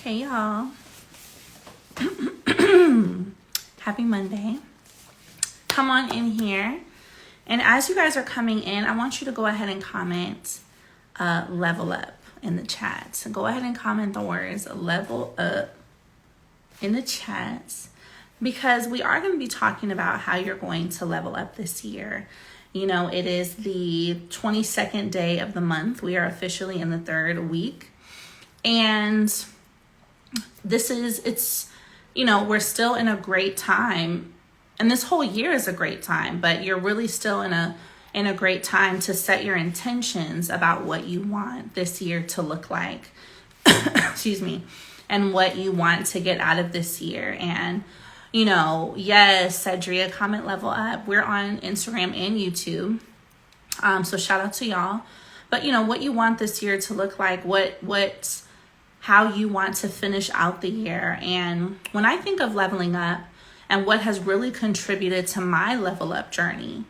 Hey y'all. Happy Monday. Come on in here. And as you guys are coming in, I want you to go ahead and comment level up in the chat. So go ahead and comment the words level up in the chats, because we are going to be talking about how you're going to level up this year. You know, it is the 22nd day of the month. We are officially in the third week. And we're still in a great time. And this whole year is a great time, but you're really still in a great time to set your intentions about what you want this year to look like. Excuse me. And what you want to get out of this year. And, you know, yes, Cedria, comment level up. We're on Instagram and YouTube. So shout out to y'all. But, you know, what you want this year to look like, how you want to finish out the year. And when I think of leveling up and what has really contributed to my level up journey,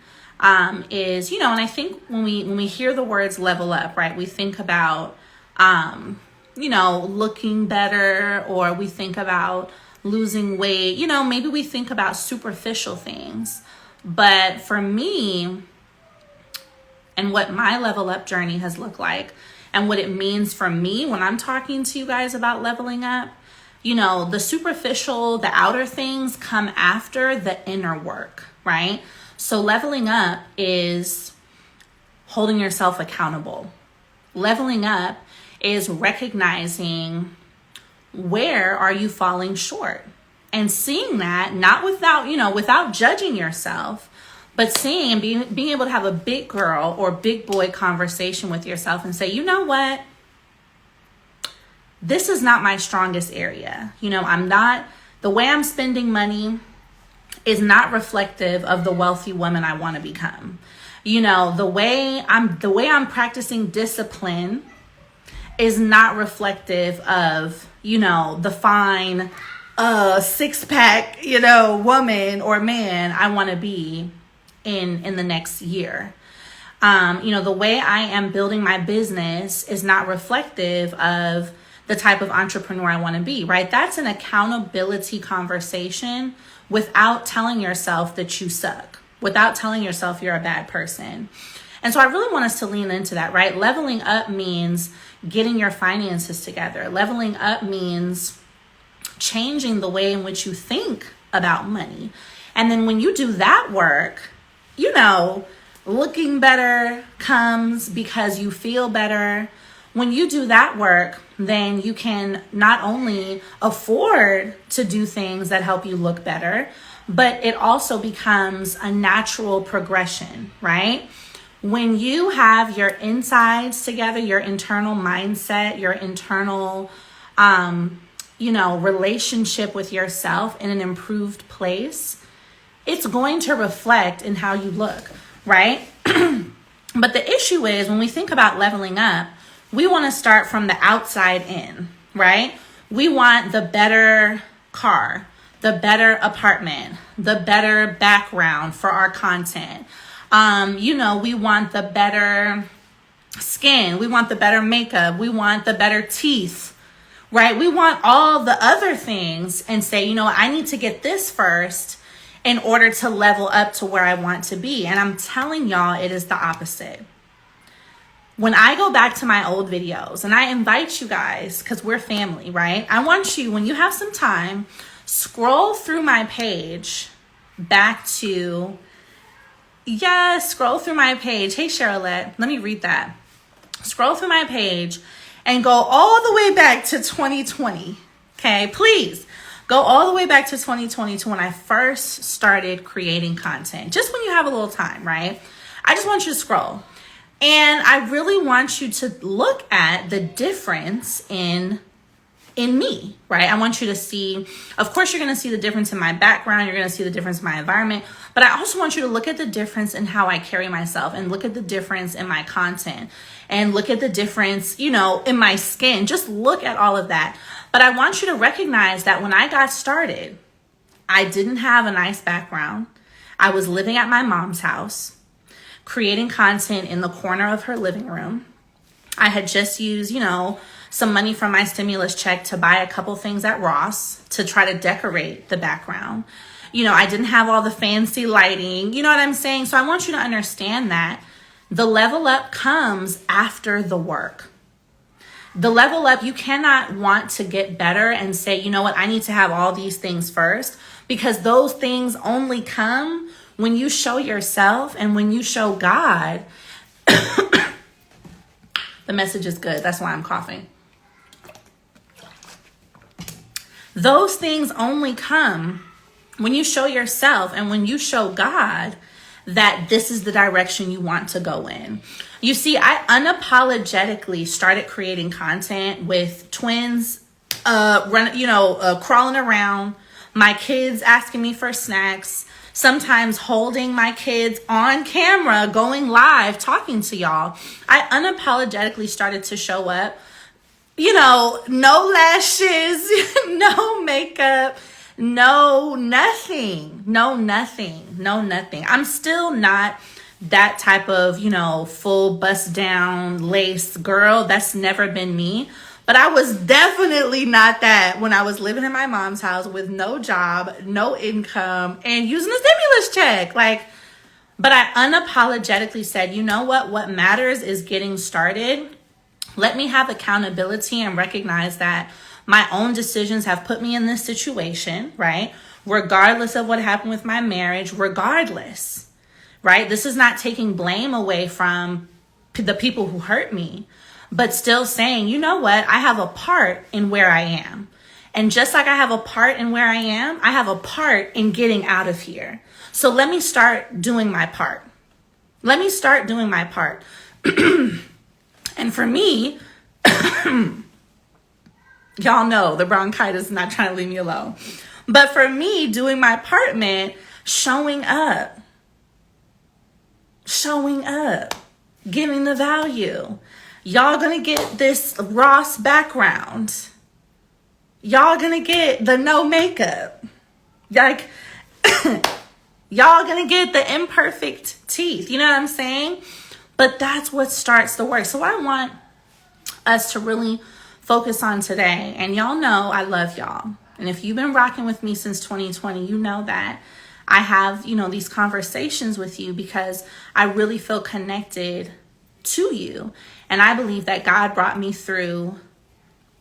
is, you know, and I think when we hear the words level up, right, we think about, you know, looking better, or we think about losing weight, you know, maybe we think about superficial things. But for me, and what my level up journey has looked like, and what it means for me when I'm talking to you guys about leveling up, you know, the superficial, the outer things come after the inner work, right? So leveling up is holding yourself accountable. Leveling up is recognizing where are you falling short, and seeing that, not without judging yourself, but seeing and being able to have a big girl or big boy conversation with yourself and say, you know what? This is not my strongest area. You know, the way I'm spending money is not reflective of the wealthy woman I want to become. You know, the way I'm practicing discipline is not reflective of, you know, the fine six-pack, you know, woman or man I want to be in the next year. You know, the way I am building my business is not reflective of the type of entrepreneur I want to be, right? That's an accountability conversation without telling yourself that you suck, without telling yourself you're a bad person. And so I really want us to lean into that, right? Leveling up means getting your finances together. Leveling up means changing the way in which you think about money. And then when you do that work, you know, looking better comes because you feel better. When you do that work, then you can not only afford to do things that help you look better, but it also becomes a natural progression, right? When you have your insides together, your internal mindset, your internal, relationship with yourself in an improved place, it's going to reflect in how you look, right? But the issue is, when we think about leveling up, we want to start from the outside in, right? We want the better car, the better apartment, the better background for our content. We want the better skin. We want the better makeup. We want the better teeth, right? We want all the other things and say, you know, I need to get this first in order to level up to where I want to be. And I'm telling y'all, it is the opposite. When I go back to my old videos, and I invite you guys, because we're family, right? I want you, when you have some time, scroll through my page scroll through my page. Hey, Charlotte, let me read that. Scroll through my page and go all the way back to 2020. Okay, please go all the way back to 2020, to when I first started creating content. Just when you have a little time, right? I just want you to scroll. And I really want you to look at the difference in me, right? I want you to see, of course, you're going to see the difference in my background. You're going to see the difference in my environment. But I also want you to look at the difference in how I carry myself, and look at the difference in my content, and look at the difference, you know, in my skin. Just look at all of that. But I want you to recognize that when I got started, I didn't have a nice background. I was living at my mom's house, creating content in the corner of her living room. I had just used, you know, some money from my stimulus check to buy a couple things at Ross to try to decorate the background. You know, I didn't have all the fancy lighting. You know what I'm saying? So I want you to understand that the level up comes after the work. The level up, you cannot want to get better and say, you know what, I need to have all these things first, because those things only come when you show yourself and when you show God. The message is good. That's why I'm coughing. Those things only come when you show yourself and when you show God that this is the direction you want to go in. You see, I unapologetically started creating content with twins, crawling around, my kids asking me for snacks, sometimes holding my kids on camera, going live, talking to y'all. I unapologetically started to show up, no lashes, no makeup, no nothing. I'm still not that type of, full bust down lace girl. That's never been me. But I was definitely not that when I was living in my mom's house with no job, no income, and using a stimulus check. But I unapologetically said, you know what matters is getting started. Let me have accountability and recognize that my own decisions have put me in this situation, right? Regardless of what happened with my marriage, regardless, right? This is not taking blame away from the people who hurt me, but still saying, you know what? I have a part in where I am. And just like I have a part in where I am, I have a part in getting out of here. So let me start doing my part. And for me, y'all know the bronchitis is not trying to leave me alone. But for me, doing my part meant showing up, giving the value. Y'all gonna get this Ross background. Y'all gonna get the no makeup. Y'all gonna get the imperfect teeth. You know what I'm saying? But that's what starts the work. So I want us to really focus on today. And y'all know I love y'all. And if you've been rocking with me since 2020, you know that I have, these conversations with you because I really feel connected to you. And I believe that God brought me through.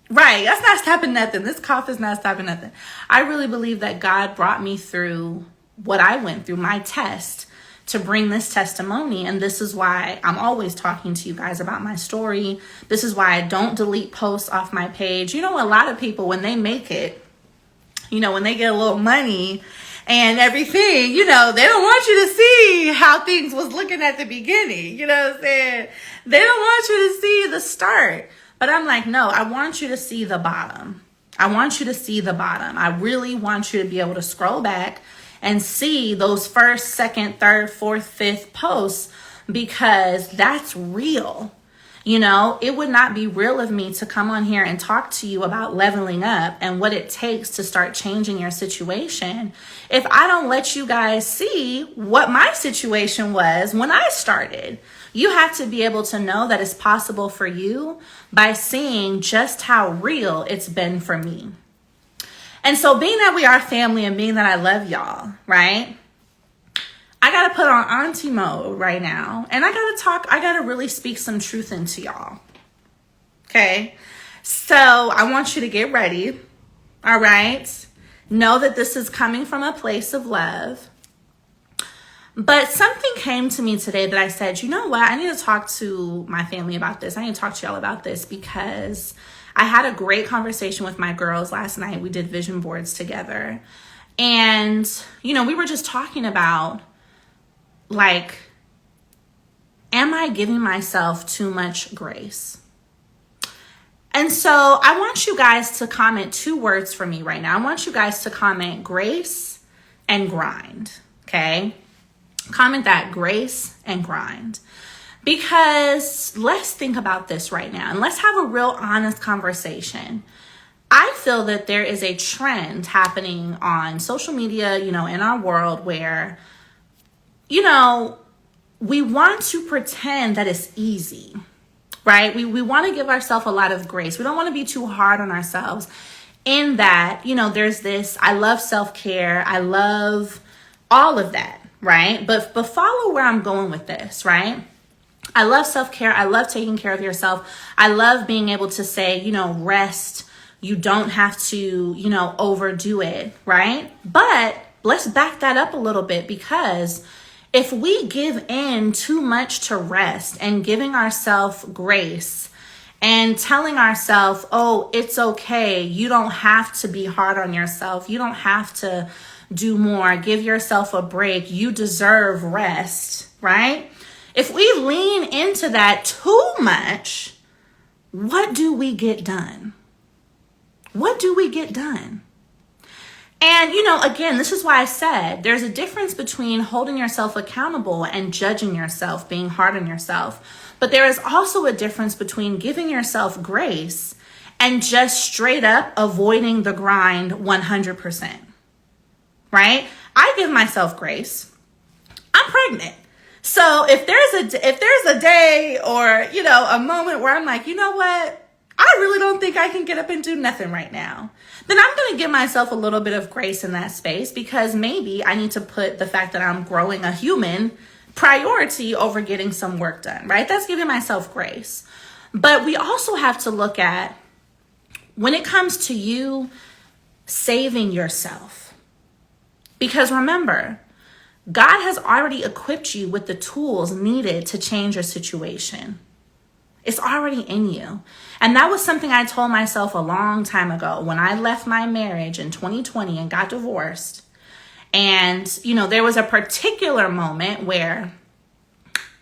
Right, that's not stopping nothing. This cough is not stopping nothing. I really believe that God brought me through what I went through, my test, to bring this testimony. And this is why I'm always talking to you guys about my story. This is why I don't delete posts off my page. A lot of people, when they make it, when they get a little money and everything, they don't want you to see how things was looking at the beginning. You know what I'm saying? They don't want you to see the start. But I'm like, no, I want you to see the bottom. I really want you to be able to scroll back and see those first, second, third, fourth, fifth posts, because that's real. It would not be real of me to come on here and talk to you about leveling up and what it takes to start changing your situation if I don't let you guys see what my situation was when I started. You have to be able to know that it's possible for you by seeing just how real it's been for me. And so being that we are family and being that I love y'all, right? I got to put on auntie mode right now. And I got to really speak some truth into y'all. Okay? So I want you to get ready. All right? Know that this is coming from a place of love. But something came to me today that I said, you know what? I need to talk to my family about this. I need to talk to y'all about this because I had a great conversation with my girls last night. We did vision boards together. And, we were just talking about, am I giving myself too much grace? And so I want you guys to comment 2 words for me right now. I want you guys to comment grace and grind, okay? Comment that, grace and grind. Because let's think about this right now and let's have a real honest conversation. I feel that there is a trend happening on social media, in our world where, we want to pretend that it's easy. right? We want to give ourselves a lot of grace. We don't want to be too hard on ourselves in that, there's this, I love self-care. I love all of that, right? But follow where I'm going with this, right? I love self-care. I love taking care of yourself. I love being able to say, rest. You don't have to, overdo it, right? But let's back that up a little bit, because if we give in too much to rest and giving ourselves grace and telling ourselves, oh, it's okay. You don't have to be hard on yourself. You don't have to do more. Give yourself a break. You deserve rest, right? If we lean into that too much, what do we get done? What do we get done? And, again, this is why I said there's a difference between holding yourself accountable and judging yourself, being hard on yourself. But there is also a difference between giving yourself grace and just straight up avoiding the grind 100%, right? I give myself grace. I'm pregnant. So if there's a day or, a moment where I'm like, you know what? I really don't think I can get up and do nothing right now. Then I'm going to give myself a little bit of grace in that space, because maybe I need to put the fact that I'm growing a human priority over getting some work done, right? That's giving myself grace. But we also have to look at, when it comes to you saving yourself, because remember, God has already equipped you with the tools needed to change your situation. It's already in you. And that was something I told myself a long time ago when I left my marriage in 2020 and got divorced. And, there was a particular moment where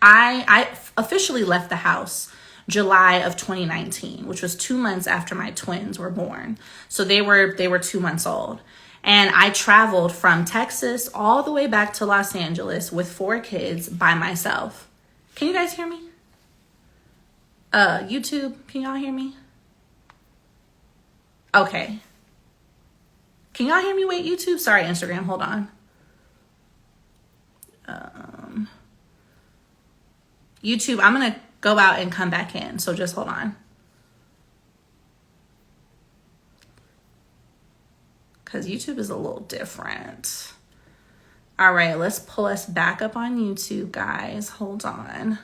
I officially left the house July of 2019, which was 2 months after my twins were born. So they were 2 months old. And I traveled from Texas all the way back to Los Angeles with 4 kids by myself. Can you guys hear me? YouTube, can y'all hear me? Okay. Can y'all hear me? Wait, YouTube? Sorry, Instagram, hold on. YouTube, I'm going to go out and come back in, so just hold on. Because YouTube is a little different. All right, let's pull us back up on YouTube, guys. Hold on.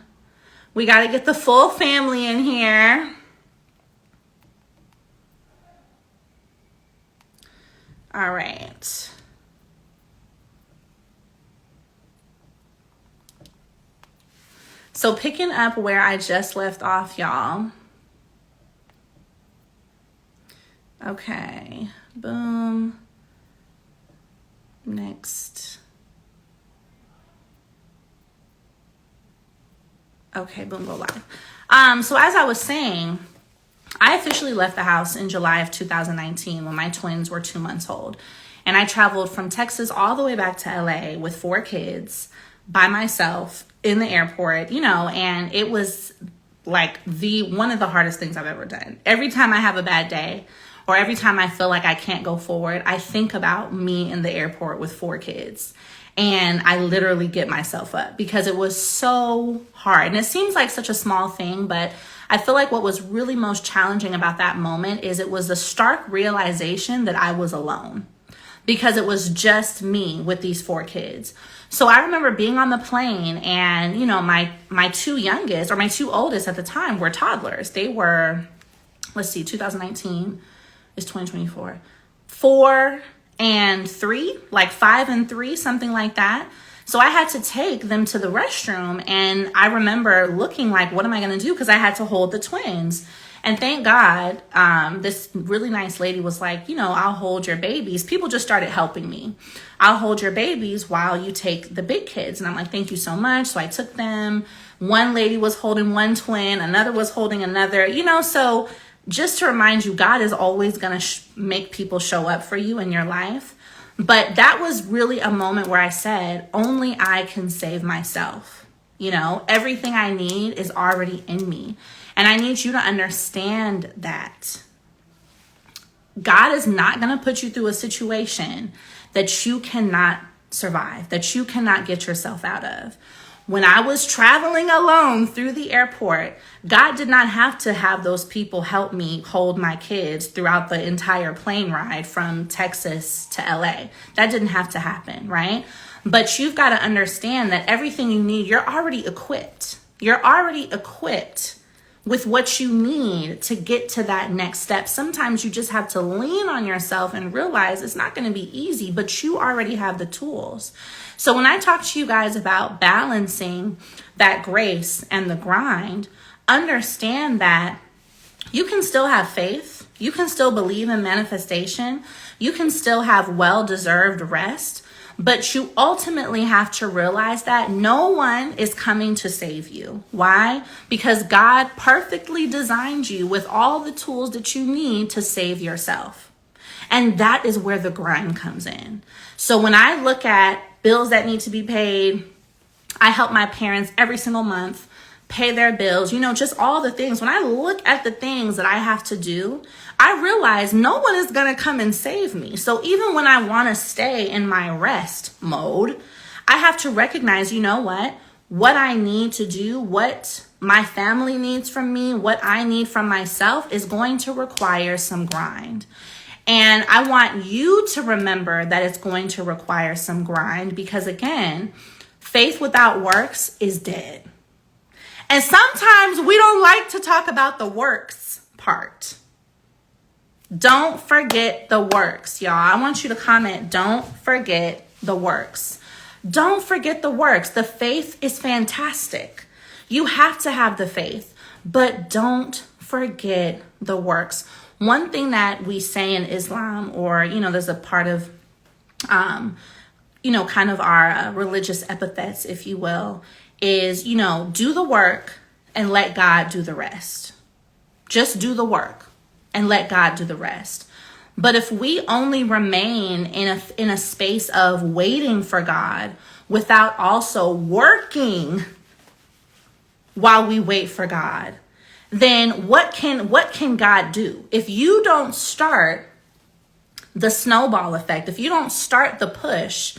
We got to get the full family in here. All right. So picking up where I just left off, y'all. Okay. Boom. Next. Okay, boom, go live. So as I was saying, I officially left the house in July of 2019 when my twins were 2 months old. And I traveled from Texas all the way back to LA with 4 kids by myself in the airport, and it was like one of the hardest things I've ever done. Every time I have a bad day or every time I feel like I can't go forward, I think about me in the airport with 4 kids. And I literally get myself up because it was so hard. And it seems like such a small thing, but I feel like what was really most challenging about that moment is it was the stark realization that I was alone, because it was just me with these 4 kids. So I remember being on the plane and, my 2 youngest, or my 2 oldest at the time, were toddlers. They were, 2019 is 2024, 4 and 3, like 5 and 3, something like that. So I had to take them to the restroom, and I remember looking like, what am I going to do? Because I had to hold the twins. And thank God, this really nice lady was like, I'll hold your babies. People just started helping me. I'll hold your babies while you take the big kids. And I'm like, thank you so much. So I took them. One lady was holding one twin. Another was holding another, so just to remind you, God is always going to make people show up for you in your life. But that was really a moment where I said, only I can save myself. Everything I need is already in me. And I need you to understand that God is not going to put you through a situation that you cannot survive, that you cannot get yourself out of. When I was traveling alone through the airport, God did not have to have those people help me hold my kids throughout the entire plane ride from Texas to LA. That didn't have to happen, right? But you've got to understand that everything you need, you're already equipped. You're already equipped with what you need to get to that next step. Sometimes you just have to lean on yourself and realize it's not going to be easy, but you already have the tools. So when I talk to you guys about balancing that grace and the grind, understand that you can still have faith. You can still believe in manifestation. You can still have well-deserved rest. But you ultimately have to realize that no one is coming to save you. Why? Because God perfectly designed you with all the tools that you need to save yourself. And that is where the grind comes in. So when I look at bills that need to be paid, I help my parents every single month pay their bills, just all the things. When I look at the things that I have to do, I realize no one is going to come and save me. So even when I want to stay in my rest mode, I have to recognize, what I need to do, what my family needs from me, what I need from myself is going to require some grind. And I want you to remember that it's going to require some grind because, again, faith without works is dead. And sometimes we don't like to talk about the works part. Don't forget the works, y'all. I want you to comment, don't forget the works. Don't forget the works. The faith is fantastic. You have to have the faith, but don't forget the works. One thing that we say in Islam, or, there's a part of, kind of our religious epithets, if you will, is, do the work and let God do the rest. Just do the work and let God do the rest. But if we only remain in a space of waiting for God without also working while we wait for God, then what can God do? If you don't start the snowball effect, if you don't start the push,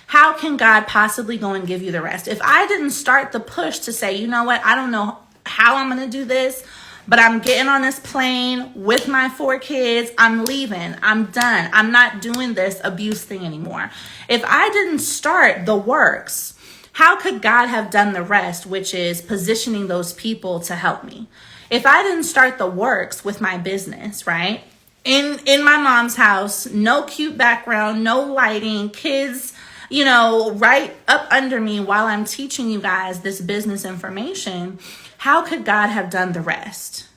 how can God possibly go and give you the rest? If I didn't start the push to say, you know what, I don't know how I'm going to do this, but I'm getting on this plane with my 4 kids. I'm leaving. I'm done. I'm not doing this abuse thing anymore. If I didn't start the works, how could God have done the rest, which is positioning those people to help me? If I didn't start the works with my business, right? In my mom's house, no cute background, no lighting, kids, right up under me while I'm teaching you guys this business information, how could God have done the rest?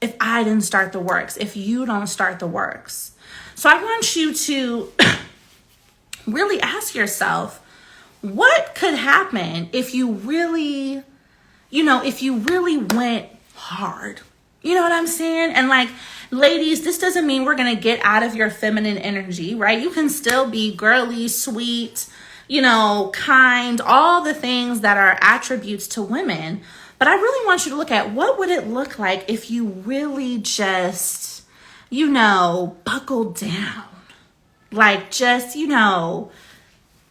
If I didn't start the works, if you don't start the works. So I want you to really ask yourself, what could happen if you really, went hard? You know what I'm saying? And ladies, this doesn't mean we're going to get out of your feminine energy, right? You can still be girly, sweet, kind, all the things that are attributes to women. But I really want you to look at what would it look like if you really just, buckled down.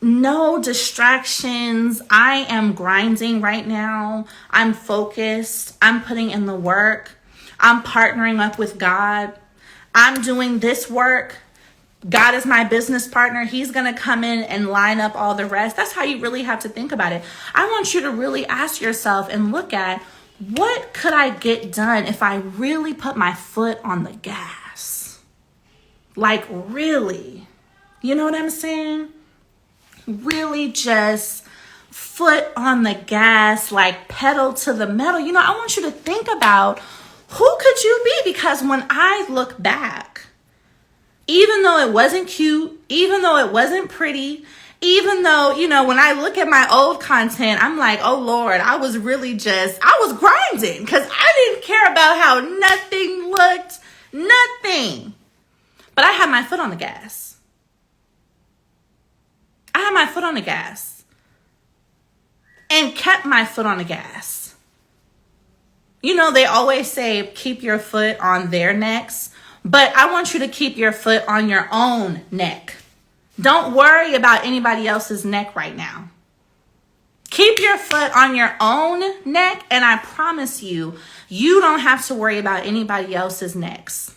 No distractions. I am grinding right now. I'm focused. I'm putting in the work. I'm partnering up with God. I'm doing this work. God is my business partner. He's going to come in and line up all the rest. That's how you really have to think about it. I want you to really ask yourself and look at, what could I get done if I really put my foot on the gas? Really. You know what I'm saying? Really just foot on the gas, pedal to the metal. I want you to think about, who could you be? Because when I look back, even though it wasn't cute, even though it wasn't pretty, even though, when I look at my old content, I'm like, oh Lord, I was grinding because I didn't care about how nothing looked, nothing. But I had my foot on the gas. I had my foot on the gas and kept my foot on the gas. They always say, keep your foot on their necks, but I want you to keep your foot on your own neck. Don't worry about anybody else's neck right now. Keep your foot on your own neck, and I promise you, you don't have to worry about anybody else's necks.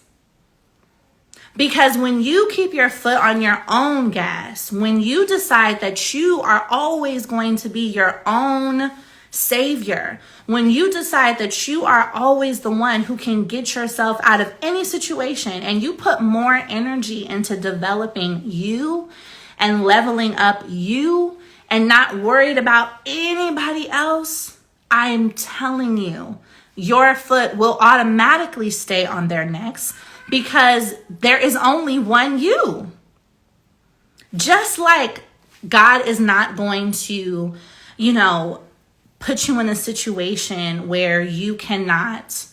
Because when you keep your foot on your own gas, when you decide that you are always going to be your own savior, when you decide that you are always the one who can get yourself out of any situation, and you put more energy into developing you and leveling up you and not worried about anybody else, I'm telling you, your foot will automatically stay on their necks, because there is only one you. Just like God is not going to, put you in a situation where you cannot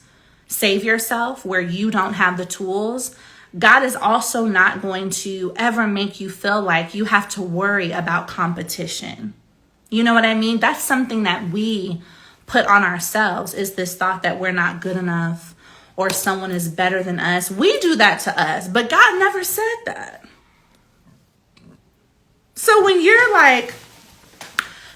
save yourself, where you don't have the tools. God is also not going to ever make you feel like you have to worry about competition. You know what I mean? That's something that we put on ourselves, is this thought that we're not good enough or someone is better than us. We do that to us, but God never said that. So when you're like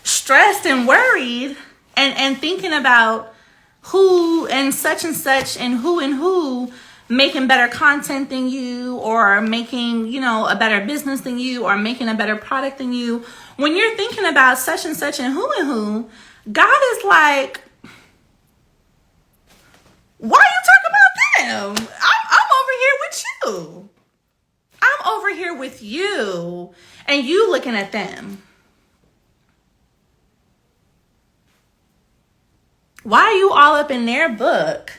stressed and worried and thinking about who and such and who making better content than you, or making, a better business than you, or making a better product than you, when you're thinking about such and who, God is like, why are you talking about them? I'm over here with you. I'm over here with you, and you looking at them. Why are you all up in their book?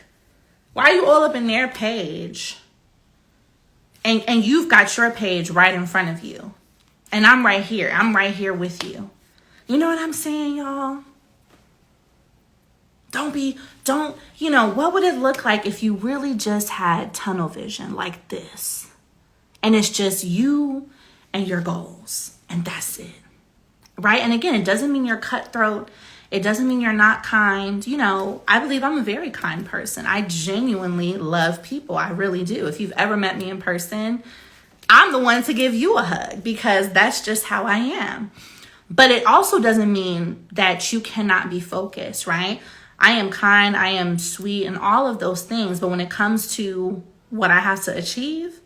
Why are you all up in their page? And you've got your page right in front of you. And I'm right here. I'm right here with you. You know what I'm saying, y'all? What would it look like if you really just had tunnel vision like this? And it's just you and your goals, and that's it. Right? And again, it doesn't mean you're cutthroat. It doesn't mean you're not kind. I believe I'm a very kind person. I genuinely love people. I really do. If you've ever met me in person, I'm the one to give you a hug, because that's just how I am. But it also doesn't mean that you cannot be focused, right? I am kind, I am sweet, and all of those things. But when it comes to what I have to achieve,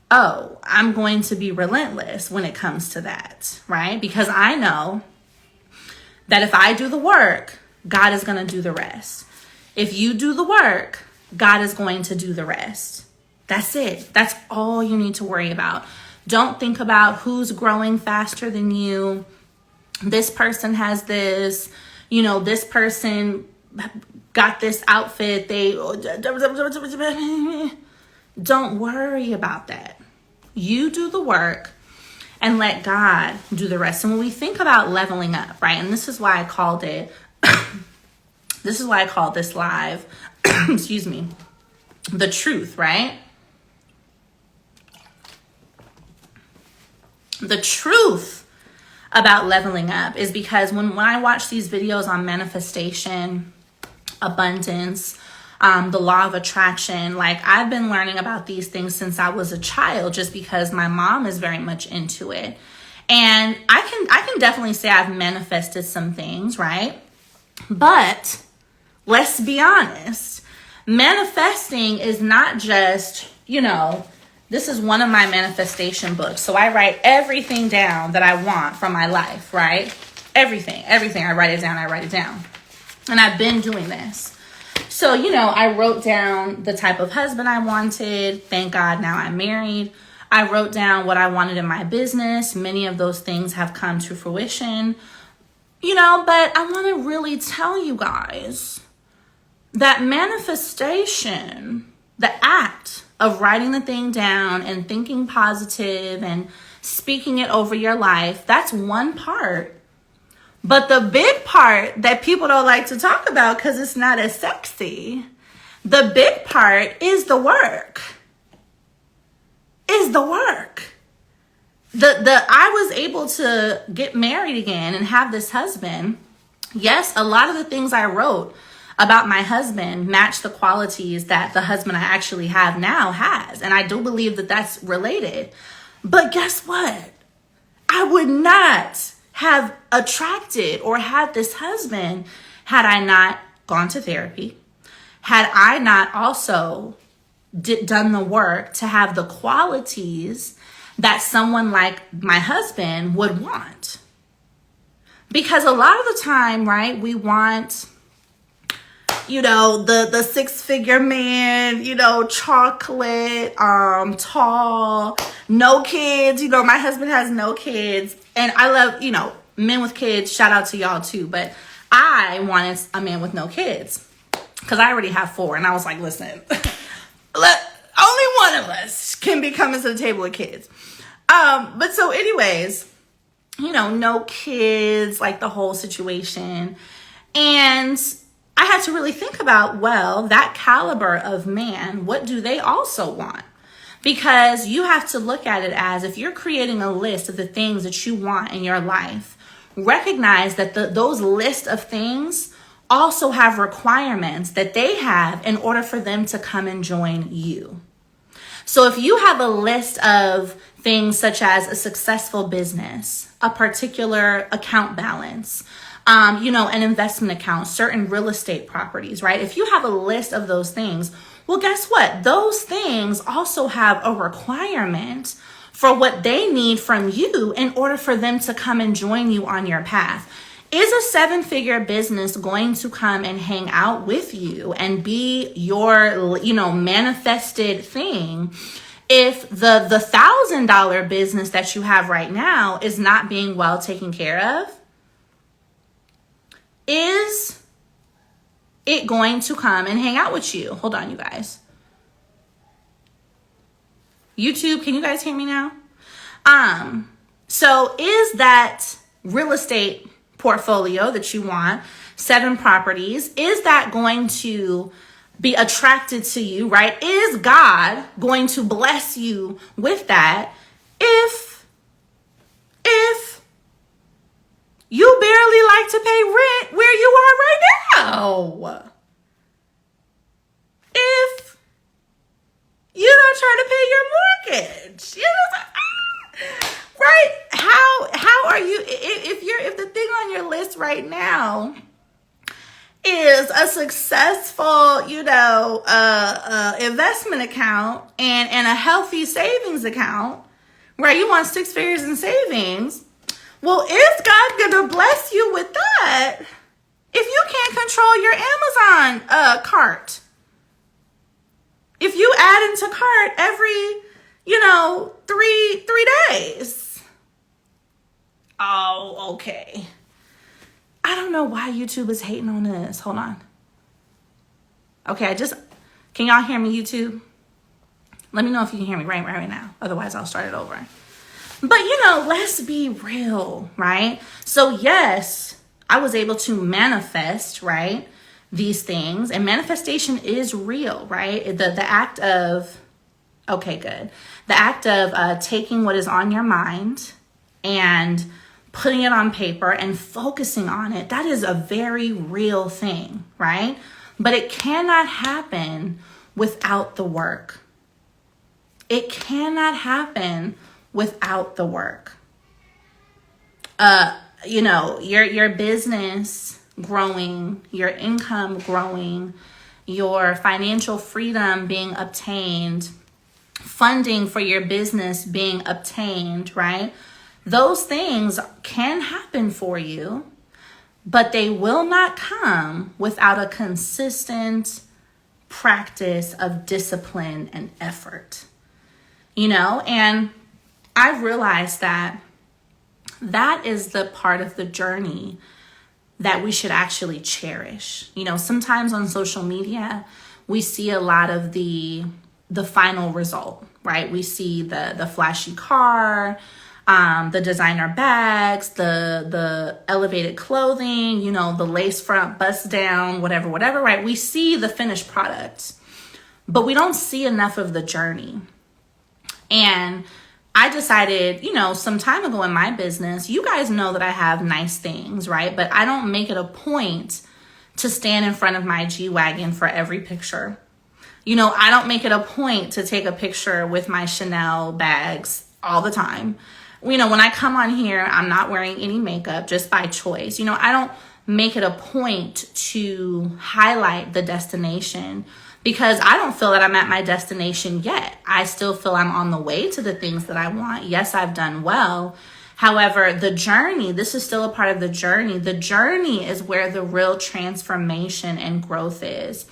I'm going to be relentless when it comes to that, right? Because I know that if I do the work, God is going to do the rest. If you do the work, God is going to do the rest. That's it. That's all you need to worry about. Don't think about who's growing faster than you. This person has this, this person got this outfit. Don't worry about that. You do the work and let God do the rest. And when we think about leveling up, right? And this is why I called it, this is why I called this live, excuse me, the truth, right? The truth about leveling up is because when I watch these videos on manifestation, abundance, the law of attraction, like I've been learning about these things since I was a child, just because my mom is very much into it. And I can definitely say I've manifested some things, right? But let's be honest. Manifesting is not just, this is one of my manifestation books. So I write everything down that I want from my life, right? Everything. I write it down. And I've been doing this. So, I wrote down the type of husband I wanted. Thank God now I'm married. I wrote down what I wanted in my business. Many of those things have come to fruition. But I want to really tell you guys that manifestation, the act of writing the thing down and thinking positive and speaking it over your life, that's one part. But the big part that people don't like to talk about because it's not as sexy, the big part is the work. I was able to get married again and have this husband. Yes, a lot of the things I wrote about my husband match the qualities that the husband I actually have now has. And I do believe that that's related. But guess what? I would not have attracted or had this husband had I not gone to therapy, had I not also done the work to have the qualities that someone like my husband would want. Because a lot of the time, right, we want, the six-figure man, chocolate, tall, no kids. My husband has no kids. And I love, men with kids. Shout out to y'all too. But I wanted a man with no kids because I already have 4. And I was like, listen, only one of us can be coming to the table with kids. But so anyways, no kids, like the whole situation. And I had to really think about, well, that caliber of man, what do they also want? Because you have to look at it as, if you're creating a list of the things that you want in your life, recognize that those list of things also have requirements that they have in order for them to come and join you. So if you have a list of things such as a successful business, a particular account balance, an investment account, certain real estate properties, right? If you have a list of those things, well, guess what? Those things also have a requirement for what they need from you in order for them to come and join you on your path. Is a 7-figure business going to come and hang out with you and be your, manifested thing if the $1,000 business that you have right now is not being well taken care of? Is it going to come and hang out with you? Hold on, you guys. YouTube, can you guys hear me now? So is that real estate portfolio that you want, 7 properties, is that going to be attracted to you, right? Is God going to bless you with that if you barely like to pay rent where you are right now? If you don't try to pay your mortgage, right? How are you, if the thing on your list right now is a successful, investment account and a healthy savings account, right? You want 6 figures in savings. Well, is God gonna bless you with that if you can't control your Amazon cart? If you add into cart every, 3 days. Oh, okay. I don't know why YouTube is hating on this. Hold on. Okay, can y'all hear me, YouTube? Let me know if you can hear me right now. Otherwise, I'll start it over. But, let's be real, right? So, yes, I was able to manifest, right, these things. And manifestation is real, right? The act of, okay, good. The act of taking what is on your mind and putting it on paper and focusing on it, that is a very real thing, right? But it cannot happen without the work. It cannot happen without the work. Your business growing, your income growing, your financial freedom being obtained, funding for your business being obtained, right? Those things can happen for you, but they will not come without a consistent practice of discipline and effort. And I've realized that is the part of the journey that we should actually cherish. Sometimes on social media, we see a lot of the final result, right? We see the flashy car, the designer bags, the elevated clothing, the lace front bust down, whatever, right? We see the finished product, but we don't see enough of the journey. And I decided, some time ago in my business, you guys know that I have nice things, right? But I don't make it a point to stand in front of my G-Wagon for every picture. I don't make it a point to take a picture with my Chanel bags all the time. when I come on here, I'm not wearing any makeup just by choice. I don't make it a point to highlight the destination because I don't feel that I'm at my destination yet. I still feel I'm on the way to the things that I want. Yes, I've done well. However, the journey, this is still a part of the journey. The journey is where the real transformation and growth is.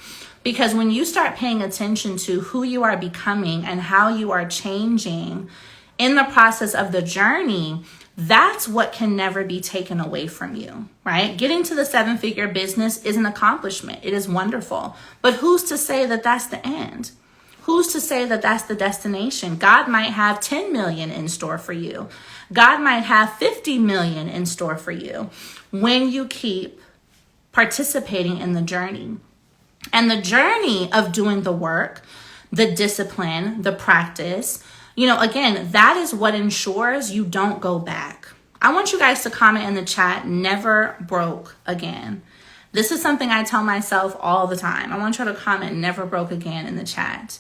Because when you start paying attention to who you are becoming and how you are changing in the process of the journey, that's what can never be taken away from you, right? Getting to the 7-figure business is an accomplishment. It is wonderful. But who's to say that that's the end? Who's to say that that's the destination? God might have 10 million in store for you. God might have 50 million in store for you when you keep participating in the journey. And the journey of doing the work, the discipline, the practice, again, that is what ensures you don't go back. I want you guys to comment in the chat, never broke again. This is something I tell myself all the time. I want you to comment, never broke again in the chat.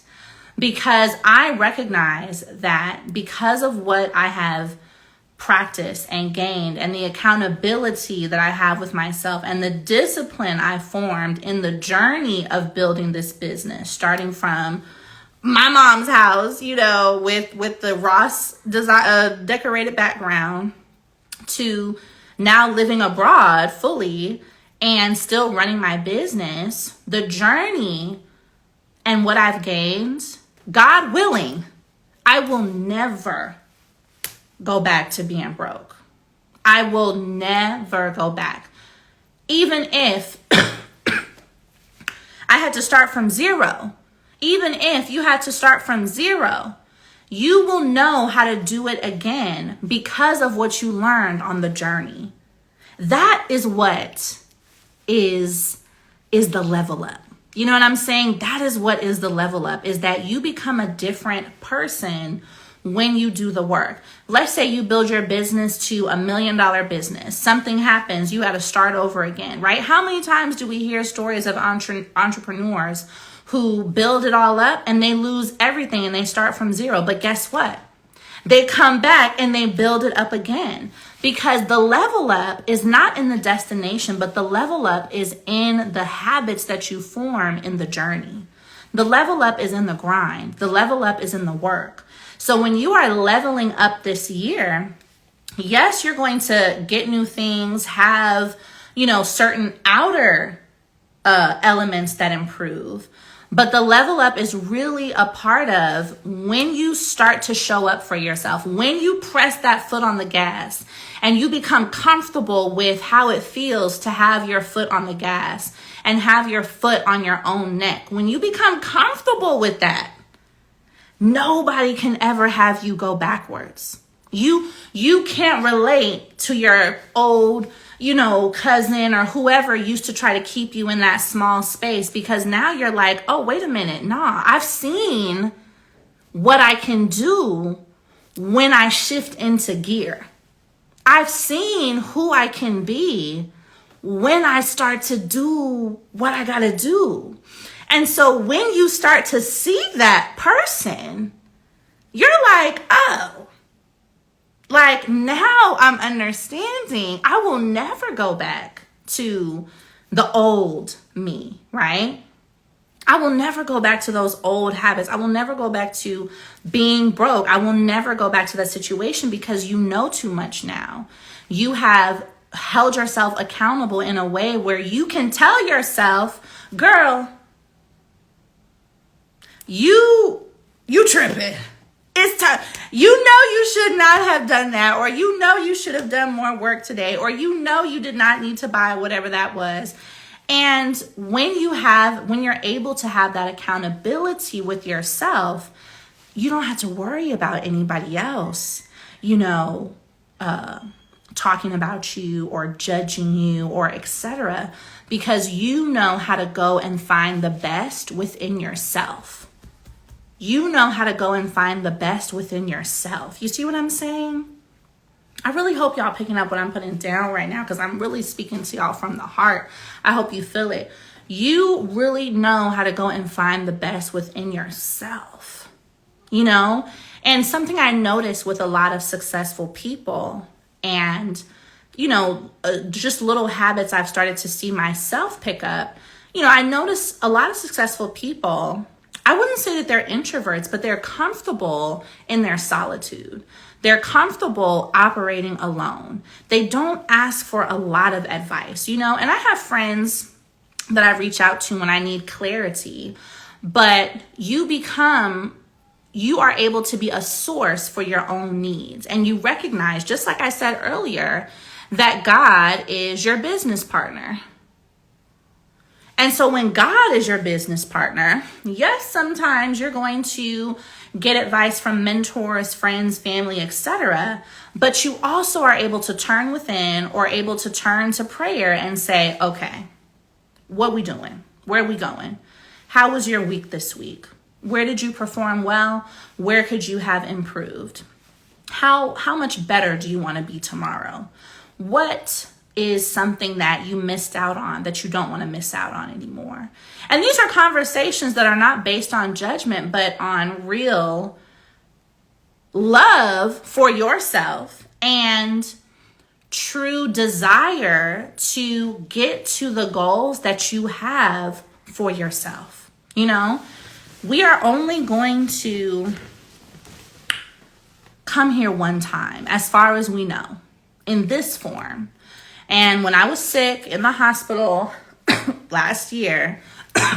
Because I recognize that because of what I have practiced and gained and the accountability that I have with myself and the discipline I formed in the journey of building this business, starting from my mom's house, with the Ross design, decorated background, to now living abroad fully and still running my business, the journey and what I've gained, God willing, I will never go back to being broke. I will never go back. Even if I had to start from zero. Even if you had to start from zero, you will know how to do it again because of what you learned on the journey. That is what is the level up. You know what I'm saying? That is what is the level up, is that you become a different person when you do the work. Let's say you build your business to $1 million business. Something happens, you got to start over again, right? How many times do we hear stories of entrepreneurs who build it all up and they lose everything and they start from zero? But guess what? They come back and they build it up again, because the level up is not in the destination, but the level up is in the habits that you form in the journey. The level up is in the grind. The level up is in the work. So when you are leveling up this year, yes, you're going to get new things, have, certain outer elements that improve. But the level up is really a part of when you start to show up for yourself, when you press that foot on the gas and you become comfortable with how it feels to have your foot on the gas and have your foot on your own neck. When you become comfortable with that, nobody can ever have you go backwards. You can't relate to your old, cousin or whoever used to try to keep you in that small space, because now you're like, oh, wait a minute. Nah, I've seen what I can do when I shift into gear. I've seen who I can be when I start to do what I got to do. And so when you start to see that person, you're like, oh, like now I'm understanding. I will never go back to the old me, right? I will never go back to those old habits. I will never go back to being broke. I will never go back to that situation, because you know too much now. You have held yourself accountable in a way where you can tell yourself, girl, you tripping. It's time. You should not have done that, or you should have done more work today, or you did not need to buy whatever that was. And when you're able to have that accountability with yourself, you don't have to worry about anybody else, talking about you or judging you or etc., because you know how to go and find the best within yourself. You know how to go and find the best within yourself. You see what I'm saying? I really hope y'all picking up what I'm putting down right now, because I'm really speaking to y'all from the heart. I hope you feel it. You really know how to go and find the best within yourself. you know? And something I noticed with a lot of successful people and, just little habits I've started to see myself pick up, I notice a lot of successful people, I wouldn't say that they're introverts, but they're comfortable in their solitude. They're comfortable operating alone. They don't ask for a lot of advice, and I have friends that I reach out to when I need clarity, but you are able to be a source for your own needs. And you recognize, just like I said earlier, that God is your business partner. And so when God is your business partner, yes, sometimes you're going to get advice from mentors, friends, family, etc. But you also are able to turn within or able to turn to prayer and say, okay, what we doing? Where are we going? How was your week this week? Where did you perform well? Where could you have improved? How much better do you want to be tomorrow? What is something that you missed out on that you don't want to miss out on anymore? And these are conversations that are not based on judgment, but on real love for yourself and true desire to get to the goals that you have for yourself. We are only going to come here one time, as far as we know, in this form. And when I was sick in the hospital last year,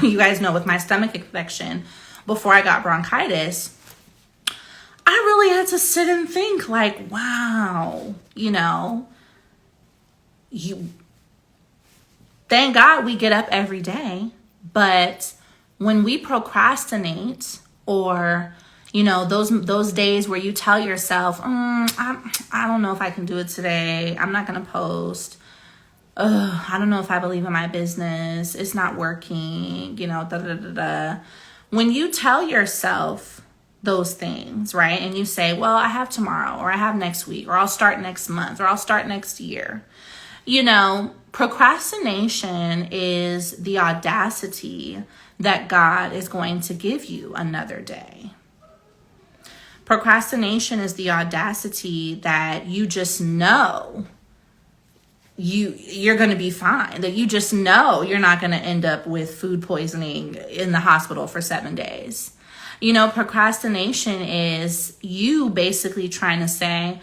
you guys know, with my stomach infection before I got bronchitis, I really had to sit and think like, wow, thank God we get up every day. But when we procrastinate, or those days where you tell yourself, I don't know if I can do it today. I'm not going to post. I don't know if I believe in my business. It's not working, When you tell yourself those things, right? And you say, well, I have tomorrow, or I have next week, or I'll start next month, or I'll start next year. Procrastination is the audacity that God is going to give you another day. Procrastination is the audacity that you just know you're going to be fine, that you just know you're not going to end up with food poisoning in the hospital for 7 days. Procrastination is you basically trying to say,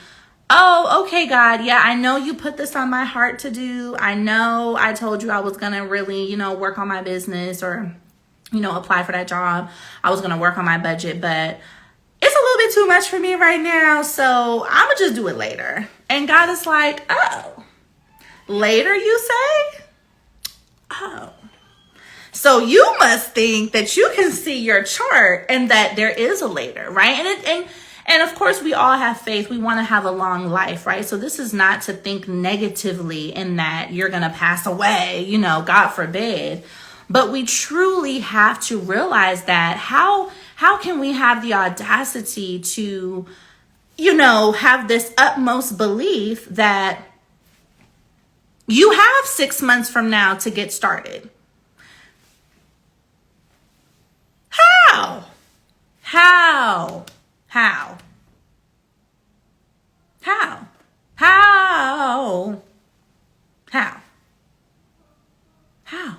oh, okay, God, yeah, I know you put this on my heart to do. I know I told you I was going to really, work on my business, or, apply for that job. I was going to work on my budget, but it's a little bit too much for me right now, so I'm going to just do it later. And God is like, oh, later you say? Oh. So you must think that you can see your chart and that there is a later, right? And of course, we all have faith. We want to have a long life, right? So this is not to think negatively in that you're going to pass away, God forbid. But we truly have to realize that how can we have the audacity to, have this utmost belief that you have 6 months from now to get started? How? How? How? How? How? How? How?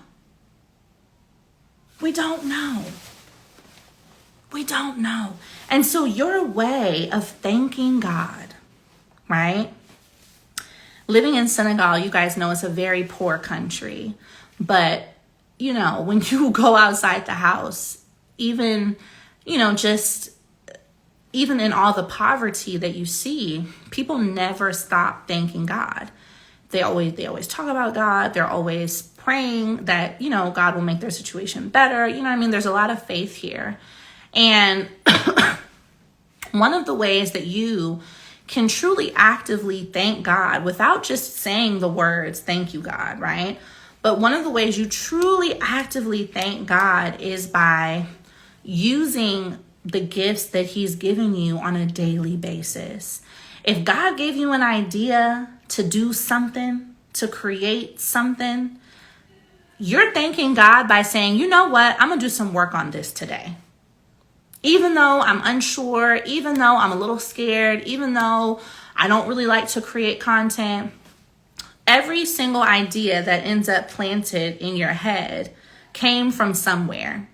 We don't know. We don't know. And so your way of thanking God, right? Living in Senegal, you guys know it's a very poor country. But, when you go outside the house, even, even in all the poverty that you see, people never stop thanking God. They always talk about God. They're always praying that, God will make their situation better. There's a lot of faith here. And one of the ways that you can truly actively thank God without just saying the words, thank you, God, right? But one of the ways you truly actively thank God is by using the gifts that he's given you on a daily basis. If God gave you an idea to do something, to create something, you're thanking God by saying, you know what? I'm going to do some work on this today. Even though I'm unsure, even though I'm a little scared, even though I don't really like to create content, every single idea that ends up planted in your head came from somewhere.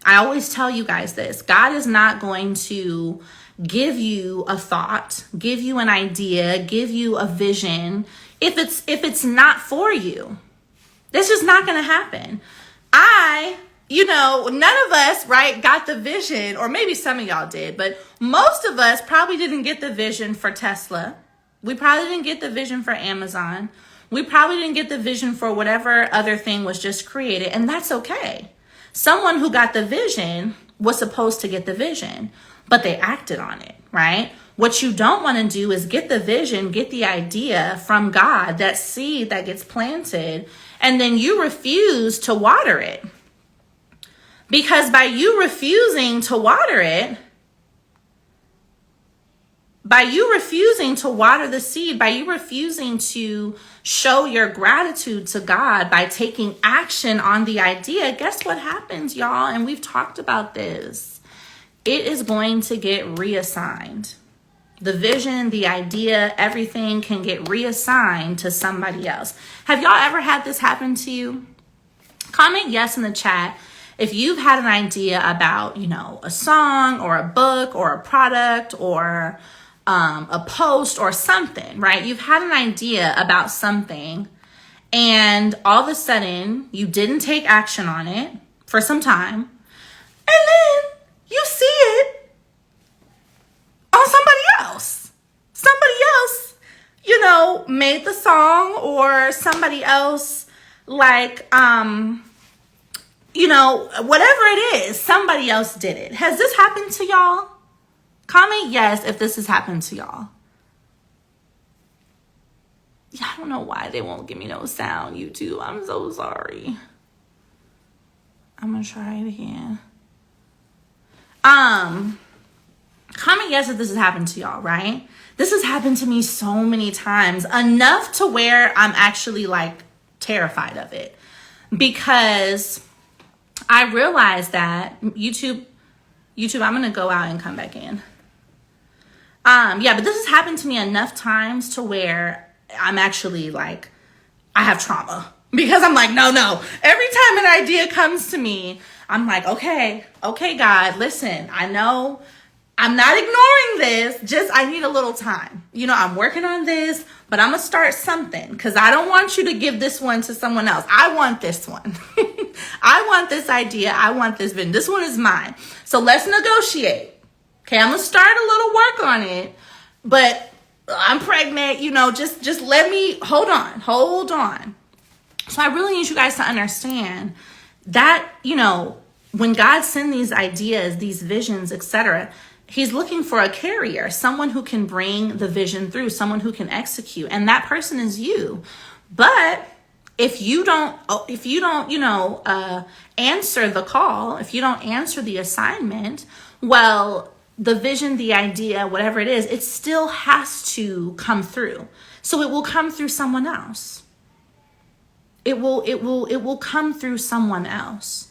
I always tell you guys this. God is not going to give you a thought, give you an idea, give you a vision if it's not for you. That's just not going to happen. None of us, right, got the vision, or maybe some of y'all did, but most of us probably didn't get the vision for Tesla. We probably didn't get the vision for Amazon. We probably didn't get the vision for whatever other thing was just created, and that's okay. Someone who got the vision was supposed to get the vision, but they acted on it, right? What you don't want to do is get the vision, get the idea from God, that seed that gets planted, and then you refuse to water it. Because by you refusing to water it, by you refusing to water the seed, by you refusing to show your gratitude to God, by taking action on the idea, guess what happens, y'all? And we've talked about this. It is going to get reassigned. The vision, the idea, everything can get reassigned to somebody else. Have y'all ever had this happen to you? Comment yes in the chat if you've had an idea about, a song or a book or a product or a post or something, right? You've had an idea about something and all of a sudden you didn't take action on it for some time, and then you see it on somebody else. Somebody else, made the song, or somebody else whatever it is, somebody else did it. Has this happened to y'all? Comment yes if this has happened to y'all. Yeah, I don't know why they won't give me no sound, YouTube. I'm so sorry. I'm gonna try it again. Comment yes if this has happened to y'all, right? This has happened to me so many times, enough to where I'm actually terrified of it, because I realized that YouTube, I'm going to go out and come back in. But this has happened to me enough times to where I'm actually I have trauma, because I'm no. Every time an idea comes to me, I'm okay, God, listen, I know I'm not ignoring this. I need a little time. I'm working on this, but I'm going to start something, because I don't want you to give this one to someone else. I want this one. I want this idea. I want this vision. This one is mine. So let's negotiate. Okay, I'm going to start a little work on it, but I'm pregnant, just let me, hold on. So I really need you guys to understand that, when God sends these ideas, these visions, etc., He's looking for a carrier, someone who can bring the vision through, someone who can execute, and that person is you. But if you don't, answer the call, if you don't answer the assignment, well, the vision, the idea, whatever it is, it still has to come through. So it will come through someone else. It will come through someone else.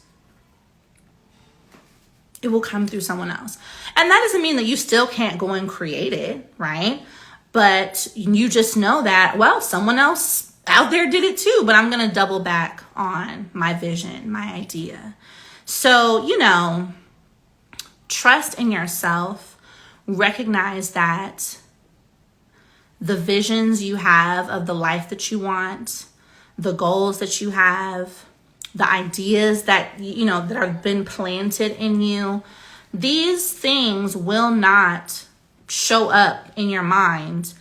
It will come through someone else. And that doesn't mean that you still can't go and create it, right? But you just know that, well, someone else out there did it too, but I'm going to double back on my vision, my idea. So, trust in yourself. Recognize that the visions you have of the life that you want, the goals that you have, the ideas that, that have been planted in you, these things will not show up in your mind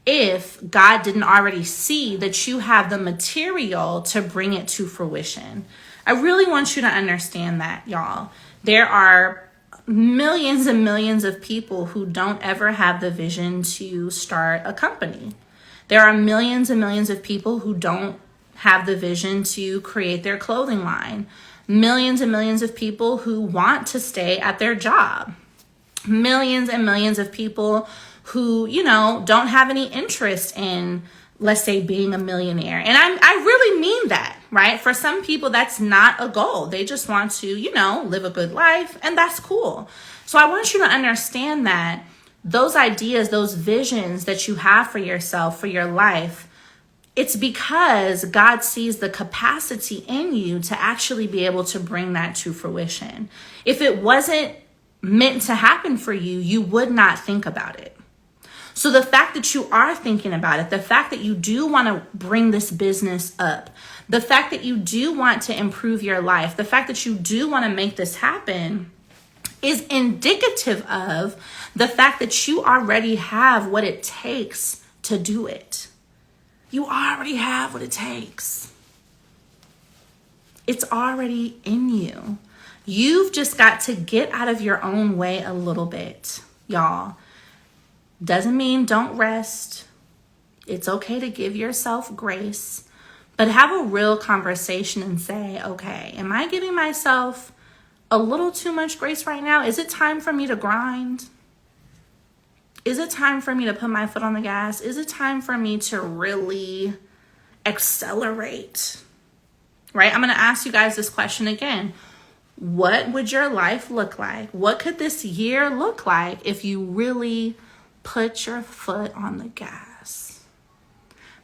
if God didn't already see that you have the material to bring it to fruition. I really want you to understand that, y'all. There are millions and millions of people who don't ever have the vision to start a company. There are millions and millions of people who don't have the vision to create their clothing line. Millions and millions of people who want to stay at their job. Millions and millions of people who, don't have any interest in, let's say, being a millionaire. And I really mean that. right? For some people, that's not a goal. They just want to, live a good life, and that's cool. So I want you to understand that those ideas, those visions that you have for yourself, for your life, it's because God sees the capacity in you to actually be able to bring that to fruition. If it wasn't meant to happen for you, you would not think about it. So the fact that you are thinking about it, the fact that you do want to bring this business up, the fact that you do want to improve your life, the fact that you do want to make this happen is indicative of the fact that you already have what it takes to do it. You already have what it takes. It's already in you. You've just got to get out of your own way a little bit, y'all. Doesn't mean don't rest. It's okay to give yourself grace, but have a real conversation and say, okay, am I giving myself a little too much grace right now? Is it time for me to grind? Is it time for me to put my foot on the gas? Is it time for me to really accelerate? Right? I'm going to ask you guys this question again. What would your life look like? What could this year look like if you really put your foot on the gas?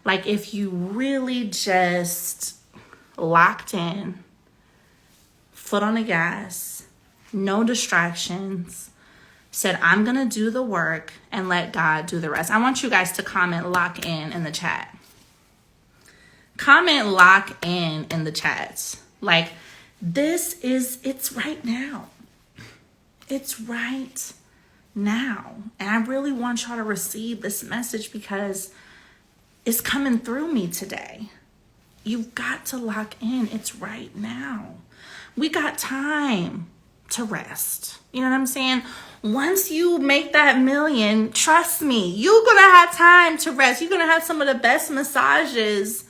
Like if you really just locked in, foot on the gas, no distractions, said, I'm going to do the work and let God do the rest. I want you guys to comment lock in the chat. Comment lock in the chat. Like it's right now. It's right now. And I really want y'all to receive this message because it's coming through me today. You've got to lock in. It's right now. We got time to rest. You know what I'm saying? Once you make that million, trust me, you're going to have time to rest. You're going to have some of the best massages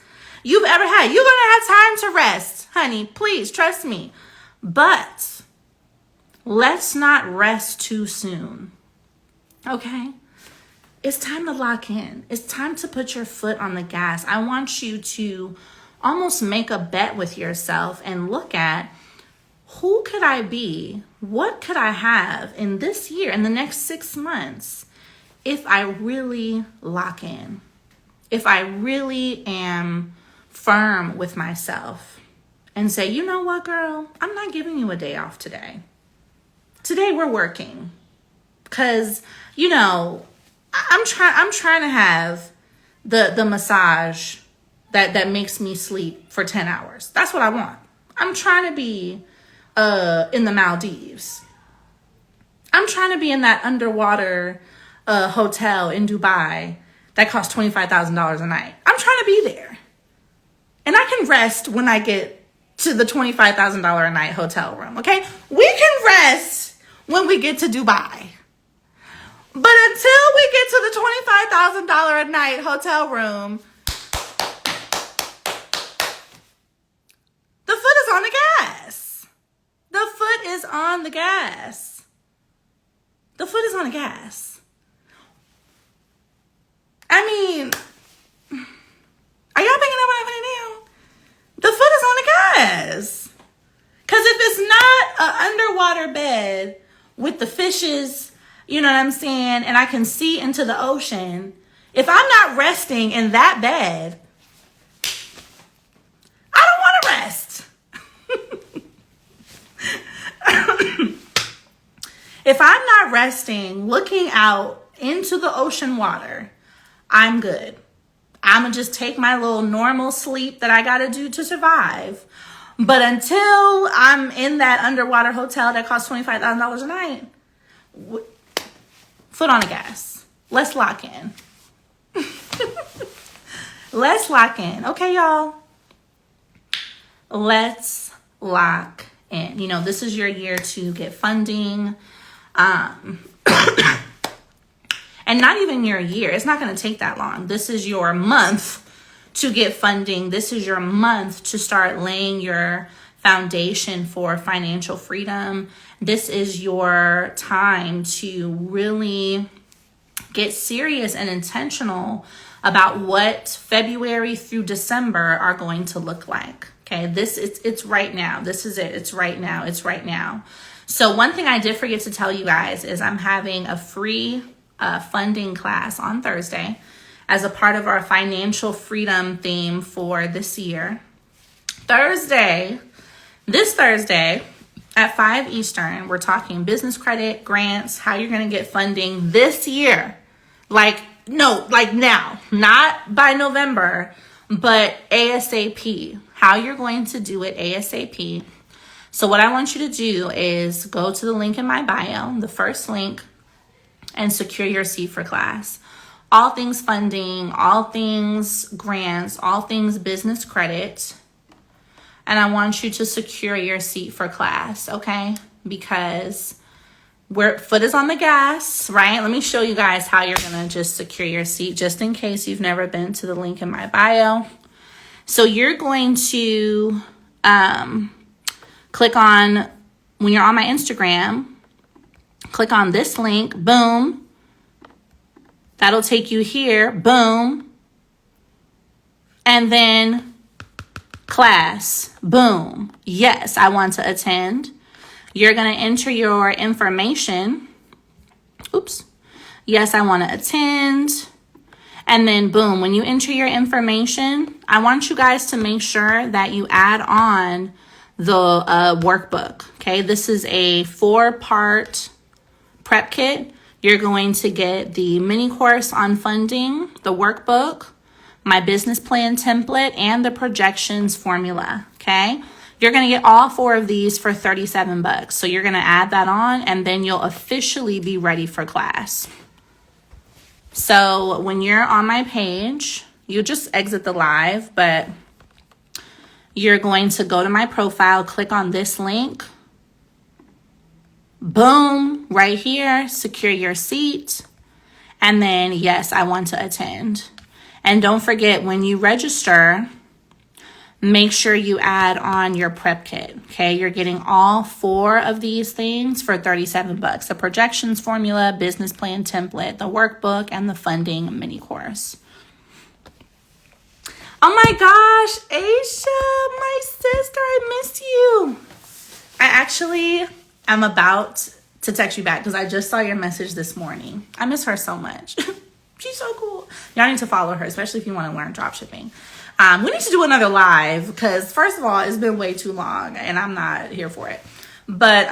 you've ever had. You're going to have time to rest, honey. Please trust me. But let's not rest too soon. Okay? It's time to lock in. It's time to put your foot on the gas. I want you to almost make a bet with yourself and look at, who could I be? What could I have in this year, in the next 6 months, if I really lock in? If I really am firm with myself and say, you know what, girl? I'm not giving you a day off today. Today we're working. Because, I'm trying to have the massage that makes me sleep for 10 hours. That's what I want. I'm trying to be in the Maldives. I'm trying to be in that underwater hotel in Dubai that costs $25,000 a night. I'm trying to be there. And I can rest when I get to the $25,000 a night hotel room, okay? We can rest when we get to Dubai. But until we get to the $25,000 a night hotel room, the foot is on the gas. The foot is on the gas. The foot is on the gas. I mean, are y'all picking up what I'm putting down? The foot is on the gas. Because if it's not an underwater bed with the fishes, you know what I'm saying, and I can see into the ocean, if I'm not resting in that bed, I don't want to rest. If I'm not resting, looking out into the ocean water, I'm good. I'm going to just take my little normal sleep that I got to do to survive. But until I'm in that underwater hotel that costs $25,000 a night, foot on the gas. Let's lock in. Let's lock in. Okay, y'all? Let's lock in. This is your year to get funding. And not even your year. It's not going to take that long. This is your month to get funding. This is your month to start laying your foundation for financial freedom. This is your time to really get serious and intentional about what February through December are going to look like. Okay, it's right now. This is it. It's right now. It's right now. So one thing I did forget to tell you guys is I'm having a free funding class on Thursday as a part of our financial freedom theme for this year. This Thursday at 5 Eastern, we're talking business credit, grants, how you're going to get funding this year. Like now, not by November, but ASAP. How you're going to do it ASAP. So what I want you to do is go to the link in my bio, the first link, and secure your seat for class. All things funding, all things grants, all things business credit. And I want you to secure your seat for class, okay? Because foot is on the gas, right? Let me show you guys how you're going to just secure your seat, just in case you've never been to the link in my bio. So you're going to click on, when you're on my Instagram, click on this link, boom. That'll take you here, boom. And then class, boom. Yes, I want to attend. You're going to enter your information. Oops. Yes, I want to attend. And then boom, when you enter your information, I want you guys to make sure that you add on the workbook. Okay, this is a 4-part prep kit. You're going to get the mini course on funding, the workbook, my business plan template, and the projections formula. Okay, you're going to get all 4 of these for $37. So you're going to add that on, and then you'll officially be ready for class. So when you're on my page, you just exit the live, but you're going to go to my profile, click on this link. Boom, right here, secure your seat. And then, yes, I want to attend. And don't forget, when you register, make sure you add on your prep kit. Okay, you're getting all 4 of these things for $37. The projections formula, business plan template, the workbook, and the funding mini course. Oh my gosh, Aisha, my sister, I miss you. I actually am about to text you back because I just saw your message this morning. I miss her so much. She's so cool. Y'all need to follow her, especially if you want to learn dropshipping. We need to do another live because, first of all, it's been way too long and I'm not here for it. But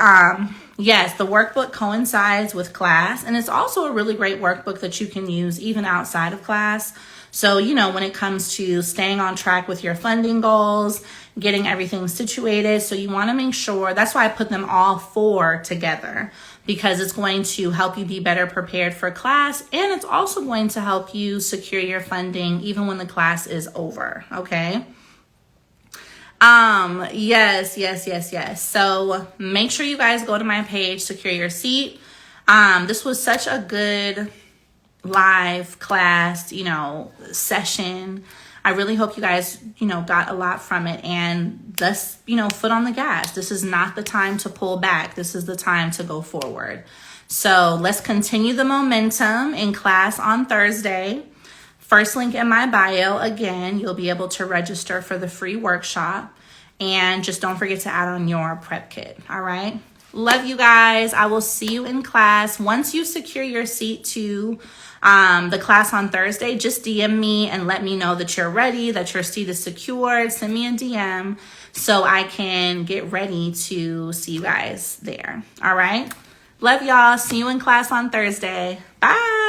yes, the workbook coincides with class, and it's also a really great workbook that you can use even outside of class. So, you know, when it comes to staying on track with your funding goals, getting everything situated. So you want to make sure, that's why I put them all 4 together, because it's going to help you be better prepared for class. And it's also going to help you secure your funding even when the class is over. Okay. Yes. So make sure you guys go to my page, secure your seat. This was such a good live class, session. I really hope you guys, got a lot from it, and thus, foot on the gas. This is not the time to pull back. This is the time to go forward. So let's continue the momentum in class on Thursday. First link in my bio. Again, you'll be able to register for the free workshop, and just don't forget to add on your prep kit. All right. Love you guys. I will see you in class. Once you secure your seat to the class on Thursday, just DM me and let me know that you're ready, that your seat is secured. Send me a DM so I can get ready to see you guys there. All right. Love y'all. See you in class on Thursday. Bye.